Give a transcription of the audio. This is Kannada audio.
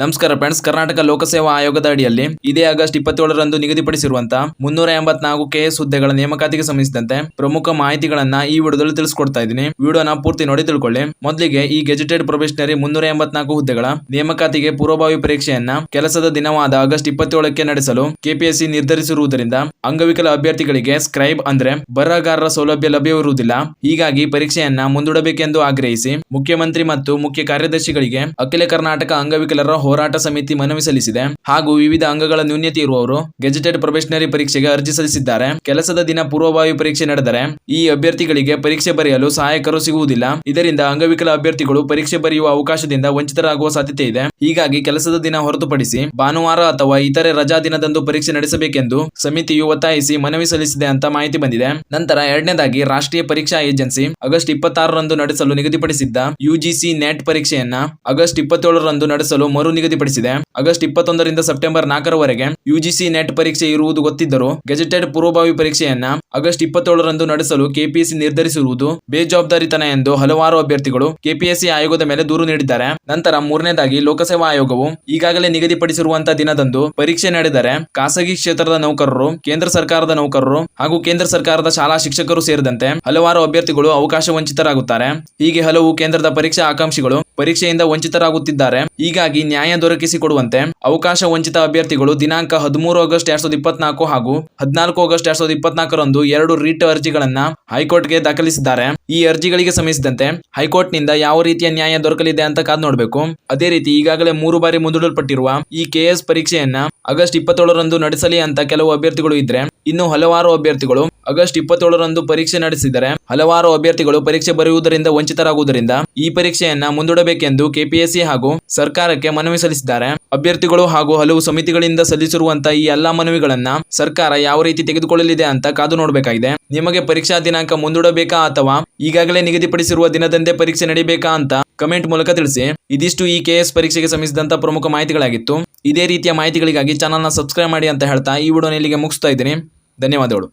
ನಮಸ್ಕಾರ ಫ್ರೆಂಡ್ಸ್. ಕರ್ನಾಟಕ ಲೋಕಸೇವಾ ಆಯೋಗದ ಅಡಿಯಲ್ಲಿ ಇದೇ ಆಗಸ್ಟ್ 27ರಂದು ನಿಗದಿಪಡಿಸಿರುವಂತಹ 384 ಕೆಎಸ್ ಹುದ್ದೆಗಳ ನೇಮಕಾತಿಗೆ ಸಂಬಂಧಿಸಿದಂತೆ ಪ್ರಮುಖ ಮಾಹಿತಿಗಳನ್ನ ಈ ವಿಡಿಯೋದಲ್ಲಿ ತಿಳಿಸ್ಕೊಡ್ತಾ ಇದ್ದೀನಿ. ವಿಡಿಯೋನ ಪೂರ್ತಿ ನೋಡಿ ತಿಳ್ಕೊಳ್ಳಿ. ಮೊದಲಿಗೆ ಈ ಗೆಜೆಟೆಡ್ ಪ್ರೊಬೇಷನರಿ 384 ಹುದ್ದೆಗಳ ನೇಮಕಾತಿಗೆ ಪೂರ್ವಭಾವಿ ಪರೀಕ್ಷೆಯನ್ನ ಕೆಲಸದ ದಿನವಾದ ಆಗಸ್ಟ್ 27ಕ್ಕೆ ನಡೆಸಲು ಕೆಪಿಎಸ್ಸಿ ನಿರ್ಧರಿಸಿರುವುದರಿಂದ ಅಂಗವಿಕಲ ಅಭ್ಯರ್ಥಿಗಳಿಗೆ ಸ್ಕ್ರೈಬ್ ಅಂದ್ರೆ ಬರಹಗಾರರ ಸೌಲಭ್ಯ ಲಭ್ಯವಿರುವುದಿಲ್ಲ. ಹೀಗಾಗಿ ಪರೀಕ್ಷೆಯನ್ನ ಮುಂದೂಡಬೇಕೆಂದು ಆಗ್ರಹಿಸಿ ಮುಖ್ಯಮಂತ್ರಿ ಮತ್ತು ಮುಖ್ಯ ಕಾರ್ಯದರ್ಶಿಗಳಿಗೆ ಅಖಿಲ ಕರ್ನಾಟಕ ಅಂಗವಿಕಲರ ಹೋರಾಟ ಸಮಿತಿ ಮನವಿ ಸಲ್ಲಿಸಿದೆ. ಹಾಗೂ ವಿವಿಧ ಅಂಗಗಳ ನ್ಯೂನ್ಯತೆ ಇರುವವರು ಗೆಜೆಟೆಡ್ ಪ್ರೊಬೇಷನರಿ ಪರೀಕ್ಷೆಗೆ ಅರ್ಜಿ ಸಲ್ಲಿಸಿದ್ದಾರೆ. ಕೆಲಸದ ದಿನ ಪೂರ್ವಭಾವಿ ಪರೀಕ್ಷೆ ನಡೆದರೆ ಈ ಅಭ್ಯರ್ಥಿಗಳಿಗೆ ಪರೀಕ್ಷೆ ಬರೆಯಲು ಸಹಾಯಕರು ಸಿಗುವುದಿಲ್ಲ. ಇದರಿಂದ ಅಂಗವಿಕಲ ಅಭ್ಯರ್ಥಿಗಳು ಪರೀಕ್ಷೆ ಬರೆಯುವ ಅವಕಾಶದಿಂದ ವಂಚಿತರಾಗುವ ಸಾಧ್ಯತೆ ಇದೆ. ಹೀಗಾಗಿ ಕೆಲಸದ ದಿನ ಹೊರತುಪಡಿಸಿ ಭಾನುವಾರ ಅಥವಾ ಇತರೆ ರಜಾ ದಿನದಂದು ಪರೀಕ್ಷೆ ನಡೆಸಬೇಕೆಂದು ಸಮಿತಿಯು ಒತ್ತಾಯಿಸಿ ಮನವಿ ಸಲ್ಲಿಸಿದೆ ಅಂತ ಮಾಹಿತಿ ಬಂದಿದೆ. ನಂತರ ಎರಡನೇದಾಗಿ ರಾಷ್ಟ್ರೀಯ ಪರೀಕ್ಷಾ ಏಜೆನ್ಸಿ ಆಗಸ್ಟ್ 26ರಂದು ನಡೆಸಲು ನಿಗದಿಪಡಿಸಿದ್ದ ಯುಜಿಸಿ ನೆಟ್ ಪರೀಕ್ಷೆಯನ್ನ ಆಗಸ್ಟ್ 27ರಂದು ನಡೆಸಲು ಮರು ನಿಗದಿಪಡಿಸಿದೆ. ಆಗಸ್ಟ್ 21ರಿಂದ ಸೆಪ್ಟೆಂಬರ್ 4ರವರೆಗೆ ಯುಜಿಸಿ ನೆಟ್ ಪರೀಕ್ಷೆ ಇರುವುದು ಗೊತ್ತಿದ್ದರೂ ಗೆಜೆಟೆಡ್ ಪೂರ್ವಭಾವಿ ಪರೀಕ್ಷೆಯನ್ನ ಆಗಸ್ಟ್ 27ರಂದು ನಡೆಸಲು ಕೆಪಿಎಸ್ಸಿ ನಿರ್ಧರಿಸಿರುವುದು ಬೇಜವಾಬ್ದಾರಿತನ ಎಂದು ಹಲವಾರು ಅಭ್ಯರ್ಥಿಗಳು ಕೆಪಿಎಸ್ಸಿ ಆಯೋಗದ ಮೇಲೆ ದೂರು ನೀಡಿದ್ದಾರೆ. ನಂತರ ಮೂರನೇದಾಗಿ ಲೋಕಸೇವಾ ಆಯೋಗವು ಈಗಾಗಲೇ ನಿಗದಿಪಡಿಸಿರುವಂತಹ ದಿನದಂದು ಪರೀಕ್ಷೆ ನಡೆದರೆ ಖಾಸಗಿ ಕ್ಷೇತ್ರದ ನೌಕರರು, ಕೇಂದ್ರ ಸರ್ಕಾರದ ನೌಕರರು ಹಾಗೂ ಕೇಂದ್ರ ಸರ್ಕಾರದ ಶಾಲಾ ಶಿಕ್ಷಕರು ಸೇರಿದಂತೆ ಹಲವಾರು ಅಭ್ಯರ್ಥಿಗಳು ಅವಕಾಶ ವಂಚಿತರಾಗುತ್ತಾರೆ. ಹೀಗೆ ಹಲವು ಕೇಂದ್ರದ ಪರೀಕ್ಷಾ ಆಕಾಂಕ್ಷಿಗಳು ಪರೀಕ್ಷೆಯಿಂದ ವಂಚಿತರಾಗುತ್ತಿದ್ದಾರೆ. ಹೀಗಾಗಿ ನ್ಯಾಯ ದೊರಕಿಸಿಕೊಡುವಂತೆ ಅವಕಾಶ ವಂಚಿತ ಅಭ್ಯರ್ಥಿಗಳು ದಿನಾಂಕ 13 ಆಗಸ್ಟ್ 2024 ಹಾಗೂ 14 ಆಗಸ್ಟ್ 2024ರಂದು 2 ರಿಟ್ ಅರ್ಜಿಗಳನ್ನ ಹೈಕೋರ್ಟ್ಗೆ ದಾಖಲಿಸಿದ್ದಾರೆ. ಈ ಅರ್ಜಿಗಳಿಗೆ ಸಂಬಂಧಿಸಿದಂತೆ ಹೈಕೋರ್ಟ್ನಿಂದ ಯಾವ ರೀತಿಯ ನ್ಯಾಯ ದೊರಕಲಿದೆ ಅಂತ ಕಾದು ನೋಡಬೇಕು. ಅದೇ ರೀತಿ ಈಗಾಗಲೇ 3 ಬಾರಿ ಮುಂದೂಡಲ್ಪಟ್ಟಿರುವ ಈ ಕೆಎಸ್ ಪರೀಕ್ಷೆಯನ್ನ ಆಗಸ್ಟ್ 27ರಂದು ನಡೆಸಲಿ ಅಂತ ಕೆಲವು ಅಭ್ಯರ್ಥಿಗಳು ಇದ್ರೆ, ಇನ್ನು ಹಲವಾರು ಅಭ್ಯರ್ಥಿಗಳು ಆಗಸ್ಟ್ 27ರಂದು ಪರೀಕ್ಷೆ ನಡೆಸಿದರೆ ಹಲವಾರು ಅಭ್ಯರ್ಥಿಗಳು ಪರೀಕ್ಷೆ ಬರೆಯುವುದರಿಂದ ವಂಚಿತರಾಗುವುದರಿಂದ ಈ ಪರೀಕ್ಷೆಯನ್ನ ಮುಂದೂಡಬೇಕೆಂದು ಕೆಪಿಎಸ್ಸಿ ಹಾಗೂ ಸರ್ಕಾರಕ್ಕೆ ಮನವಿ ಸಲ್ಲಿಸಿದ್ದಾರೆ. ಅಭ್ಯರ್ಥಿಗಳು ಹಾಗೂ ಹಲವು ಸಮಿತಿಗಳಿಂದ ಸಲ್ಲಿಸಿರುವಂತಹ ಈ ಎಲ್ಲಾ ಮನವಿಗಳನ್ನ ಸರ್ಕಾರ ಯಾವ ರೀತಿ ತೆಗೆದುಕೊಳ್ಳಲಿದೆ ಅಂತ ಕಾದು ನೋಡಬೇಕಾಗಿದೆ. ನಿಮಗೆ ಪರೀಕ್ಷಾ ದಿನಾಂಕ ಮುಂದೂಡಬೇಕಾ ಅಥವಾ ಈಗಾಗಲೇ ನಿಗದಿಪಡಿಸಿರುವ ದಿನದಂದೇ ಪರೀಕ್ಷೆ ನಡೀಬೇಕಾ ಅಂತ ಕಮೆಂಟ್ ಮೂಲಕ ತಿಳಿಸಿ. ಇದಿಷ್ಟು ಈ ಕೆಎಸ್ ಪರೀಕ್ಷೆಗೆ ಸಂಬಂಧಿಸಿದಂತ ಪ್ರಮುಖ ಮಾಹಿತಿಗಳಾಗಿತ್ತು. ಇದೇ ರೀತಿಯ ಮಾಹಿತಿಗಳಿಗಾಗಿ ಚಾನಲ್ನ ಸಬ್ಸ್ಕ್ರೈಬ್ ಮಾಡಿ ಅಂತ ಹೇಳ್ತಾ ಈ ವಿಡಿಯೋನ ಇಲ್ಲಿಗೆ ಮುಗಿಸ್ತಾ ಇದ್ದೀನಿ. ಧನ್ಯವಾದಗಳು.